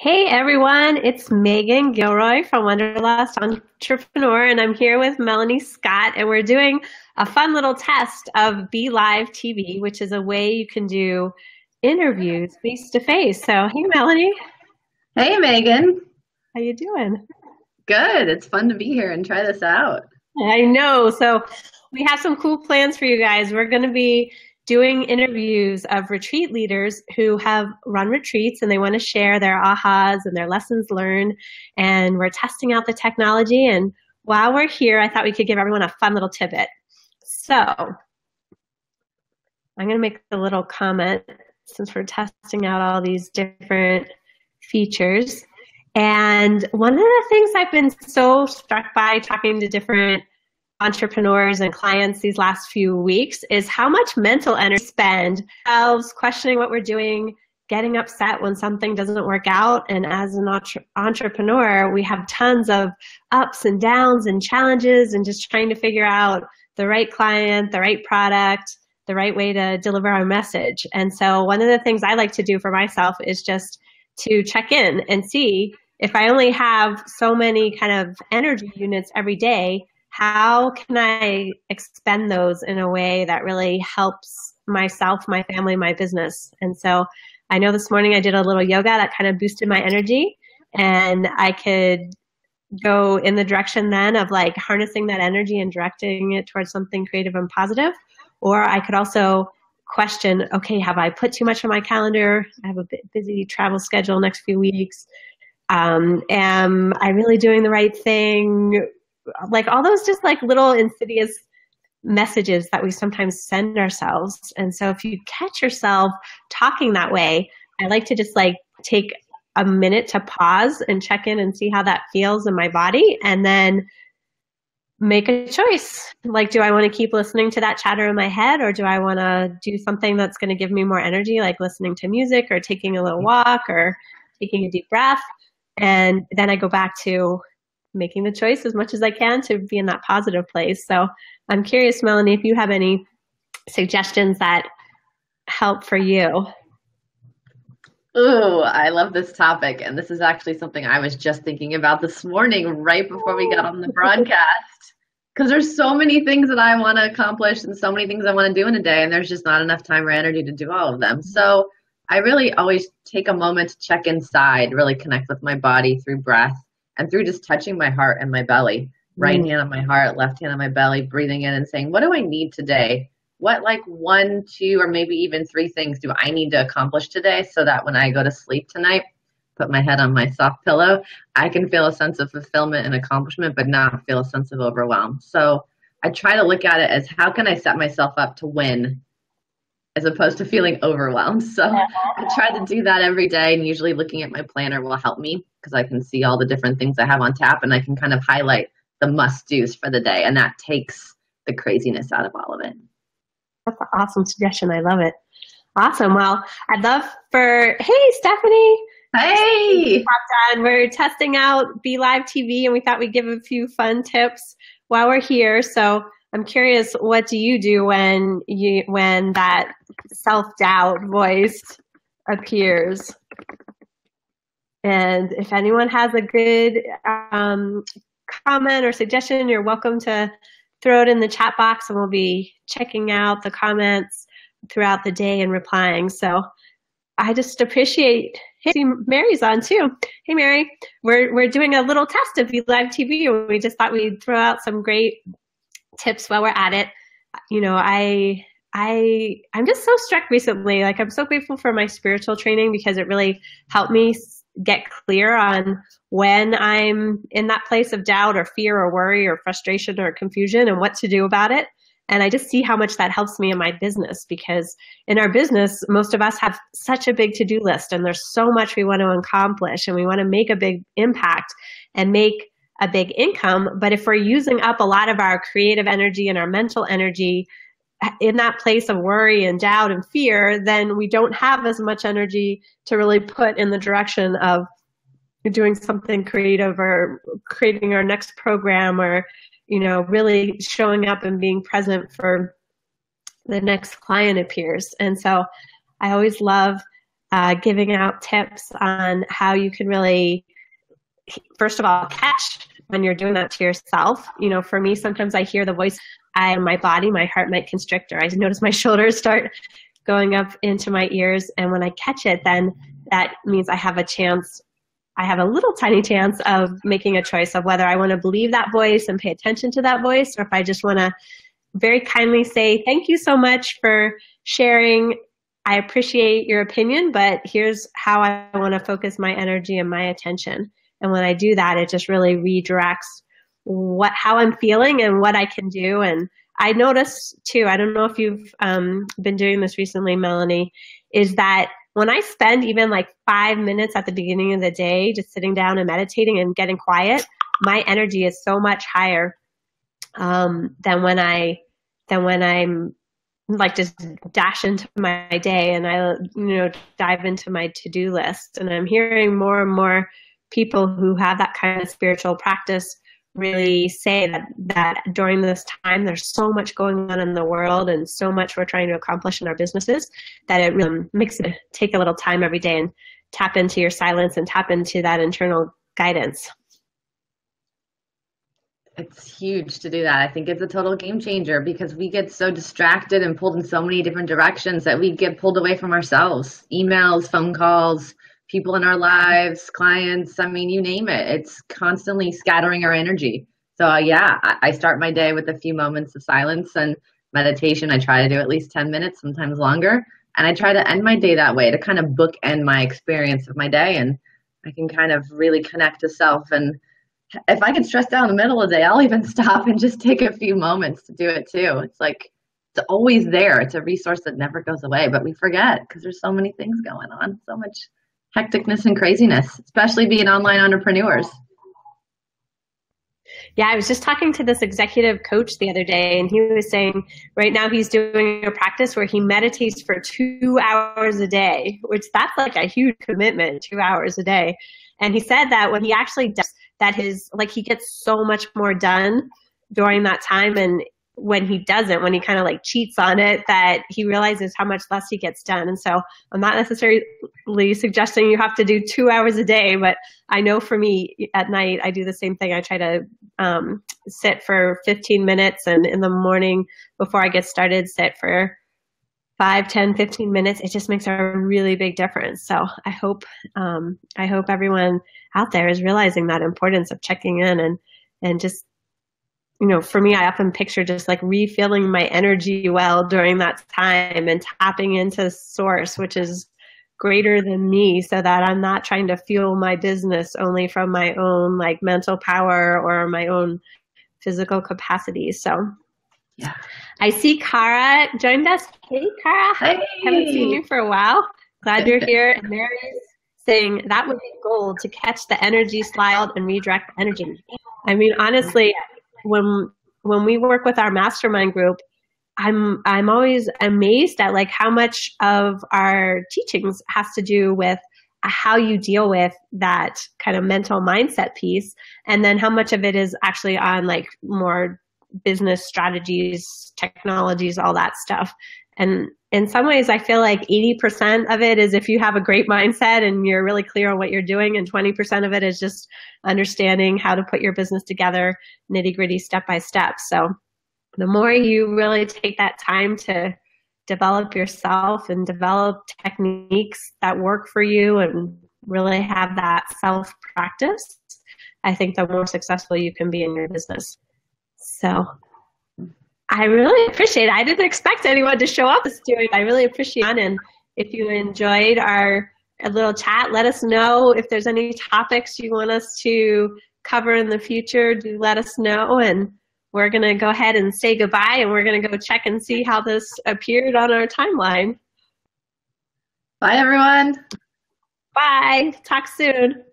Hey everyone, it's Megan Gilroy from Wanderlust Entrepreneur, and I'm here with Melanie Scott, and we're doing a fun little test of Be Live TV, which is a way you can do interviews face to face. So, hey Melanie, Hey Megan, how you doing? good. It's fun to be here and try this out. I know. So we have some cool plans for you guys. We're going to be doing interviews of retreat leaders who have run retreats and they want to share their ahas and their lessons learned. And we're testing out the technology. And while we're here, I thought we could give everyone a fun little tidbit. So I'm going to make a little comment since we're testing out all these different features. And one of the things I've been so struck by talking to different entrepreneurs and clients these last few weeks is how much mental energy we spend ourselves questioning what we're doing, getting upset when something doesn't work out. And as an entrepreneur, we have tons of ups and downs and challenges and just trying to figure out the right client, the right product, the right way to deliver our message. And so one of the things I like to do for myself is just to check in and see if I only have so many kind of energy units every day, how can I expend those in a way that really helps myself, my family, my business? And so I know this morning I did a little yoga that kind of boosted my energy, and I could go in the direction then of like harnessing that energy and directing it towards something creative and positive. Or I could also question, okay, have I put too much on my calendar? I have a bit busy travel schedule next few weeks. Am I really doing the right thing? Like all those just like little insidious messages that we sometimes send ourselves. And so if you catch yourself talking that way, I like to just like take a minute to pause and check in and see how that feels in my body, and then make a choice. Like, do I want to keep listening to that chatter in my head, or do I want to do something that's going to give me more energy, like listening to music or taking a little walk or taking a deep breath? And then I go back to making the choice as much as I can to be in that positive place. So I'm curious, Melanie, if you have any suggestions that help for you. Ooh, I love this topic. And this is actually something I was just thinking about this morning, right before we got on the broadcast. Because there's so many things that I want to accomplish and so many things I want to do in a day, and there's just not enough time or energy to do all of them. So I really always take a moment to check inside, really connect with my body through breath and through just touching my heart and my belly. Right hand on my heart, left hand on my belly, breathing in and saying, what do I need today? What like one, two, or maybe even three things do I need to accomplish today so that when I go to sleep tonight, put my head on my soft pillow, I can feel a sense of fulfillment and accomplishment, but not feel a sense of overwhelm. So I try to look at it as how can I set myself up to win as opposed to feeling overwhelmed. So I try to do that every day, and usually looking at my planner will help me because I can see all the different things I have on tap, and I can kind of highlight the must-dos for the day, and that takes the craziness out of all of it. That's an awesome suggestion. I love it. Awesome. Well, I'd love for, hey, Stephanie. Hey! We're testing out Be Live TV, and we thought we'd give a few fun tips while we're here. So I'm curious, what do you do when that self-doubt voice appears? And if anyone has a good comment or suggestion, you're welcome to throw it in the chat box, and we'll be checking out the comments throughout the day and replying. So I just appreciate, hey, Mary's on too. Hey, Mary, we're doing a little test of Be Live TV, and we just thought we'd throw out some great tips while we're at it. You know, I'm just so struck recently. Like, I'm so grateful for my spiritual training because it really helped me get clear on when I'm in that place of doubt or fear or worry or frustration or confusion and what to do about it. And I just see how much that helps me in my business, because in our business, most of us have such a big to-do list, and there's so much we want to accomplish, and we want to make a big impact and make a big income. But if we're using up a lot of our creative energy and our mental energy in that place of worry and doubt and fear, then we don't have as much energy to really put in the direction of doing something creative or creating our next program, or, you know, really showing up and being present for the next client appears. And so I always love giving out tips on how you can really, first of all, catch when you're doing that to yourself. For me, sometimes I hear the voice in my body, my heart might constrict, or I notice my shoulders start going up into my ears. And when I catch it, then that means I have a little tiny chance of making a choice of whether I want to believe that voice and pay attention to that voice, or if I just want to very kindly say, thank you so much for sharing. I appreciate your opinion, but here's how I want to focus my energy and my attention. And when I do that, it just really redirects how I'm feeling and what I can do. And I notice too, I don't know if you've been doing this recently, Melanie, is that when I spend even like 5 minutes at the beginning of the day, just sitting down and meditating and getting quiet, my energy is so much higher than when I'm like just dash into my day and I, dive into my to-do list. And I'm hearing more and more people who have that kind of spiritual practice really say that during this time, there's so much going on in the world and so much we're trying to accomplish in our businesses that it really makes it take a little time every day and tap into your silence and tap into that internal guidance. It's huge to do that. I think it's a total game changer because we get so distracted and pulled in so many different directions that we get pulled away from ourselves. Emails, phone calls, people in our lives, clients, I mean, you name it. It's constantly scattering our energy. So I start my day with a few moments of silence and meditation. I try to do at least 10 minutes, sometimes longer. And I try to end my day that way to kind of bookend my experience of my day. And I can kind of really connect to self. And if I get stressed out in the middle of the day, I'll even stop and just take a few moments to do it too. It's like, it's always there. It's a resource that never goes away, but we forget because there's so many things going on, so much hecticness and craziness, especially being online entrepreneurs. Yeah, I was just talking to this executive coach the other day, and he was saying right now he's doing a practice where he meditates for 2 hours a day, which that's like a huge commitment, 2 hours a day. And he said that when he actually does that, he gets so much more done during that time. And when he doesn't, when he kind of like cheats on it, that he realizes how much less he gets done. And so I'm not necessarily suggesting you have to do 2 hours a day, but I know for me at night, I do the same thing. I try to sit for 15 minutes, and in the morning before I get started, sit for 5, 10, 15 minutes. It just makes a really big difference. So I hope everyone out there is realizing that importance of checking in and just, for me, I often picture just like refilling my energy well during that time and tapping into source, which is greater than me, so that I'm not trying to fuel my business only from my own like mental power or my own physical capacity. So yeah, I see Cara joined us. Hey, Cara. Hey. Haven't seen you for a while. Glad you're here. And Mary's saying that would be gold to catch the energy slide and redirect the energy. I mean, honestly, when we work with our mastermind group, I'm always amazed at like how much of our teachings has to do with how you deal with that kind of mental mindset piece, and then how much of it is actually on like more business strategies, technologies, all that stuff. And in some ways, I feel like 80% of it is if you have a great mindset and you're really clear on what you're doing, and 20% of it is just understanding how to put your business together, nitty-gritty, step by step. So the more you really take that time to develop yourself and develop techniques that work for you and really have that self-practice, I think the more successful you can be in your business. So I really appreciate it. I didn't expect anyone to show up this doing. I really appreciate it. And if you enjoyed our little chat, let us know if there's any topics you want us to cover in the future. Do let us know. And we're going to go ahead and say goodbye, and we're going to go check and see how this appeared on our timeline. Bye, everyone. Bye. Talk soon.